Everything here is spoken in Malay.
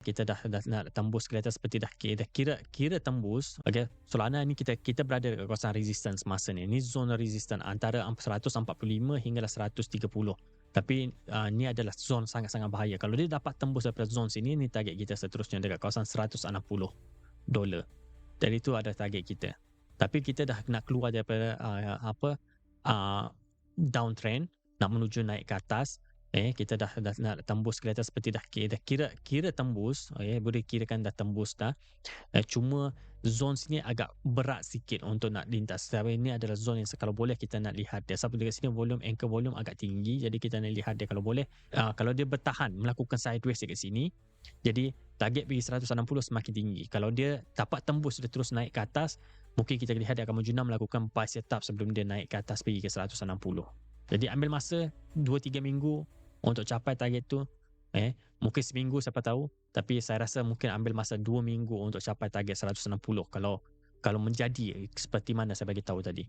kita dah nak tembus kelihatan seperti dah kira tembus. Okey, Solana ni kita berada dekat kawasan resistance masa ni. Ni zona resistance antara 145 hinggalah 130. Tapi ni adalah zon sangat-sangat bahaya. Kalau dia dapat tembus daripada zon sini, ni target kita seterusnya dekat kawasan $160. Jadi itu ada target kita. Tapi kita dah nak keluar daripada downtrend, nak menuju naik ke atas. Kita dah nak tembus kelihatan seperti dah kira tembus. Boleh kirakan dah tembus dah. Cuma zon sini agak berat sikit untuk nak lintas. Sebab ini adalah zon yang kalau boleh kita nak lihat dia. Sebab dekat sini anchor volume agak tinggi, jadi kita nak lihat dia kalau boleh. Kalau dia bertahan melakukan sideways dekat sini, jadi target pergi 160 semakin tinggi. Kalau dia dapat tembus, dia terus naik ke atas, mungkin kita lihat dia akan menjunam melakukan buy setup sebelum dia naik ke atas pergi ke 160. Jadi ambil masa 2-3 minggu untuk capai target tu. Mungkin seminggu siapa tahu, tapi saya rasa mungkin ambil masa 2 minggu untuk capai target 160 kalau menjadi seperti mana saya bagi tahu tadi.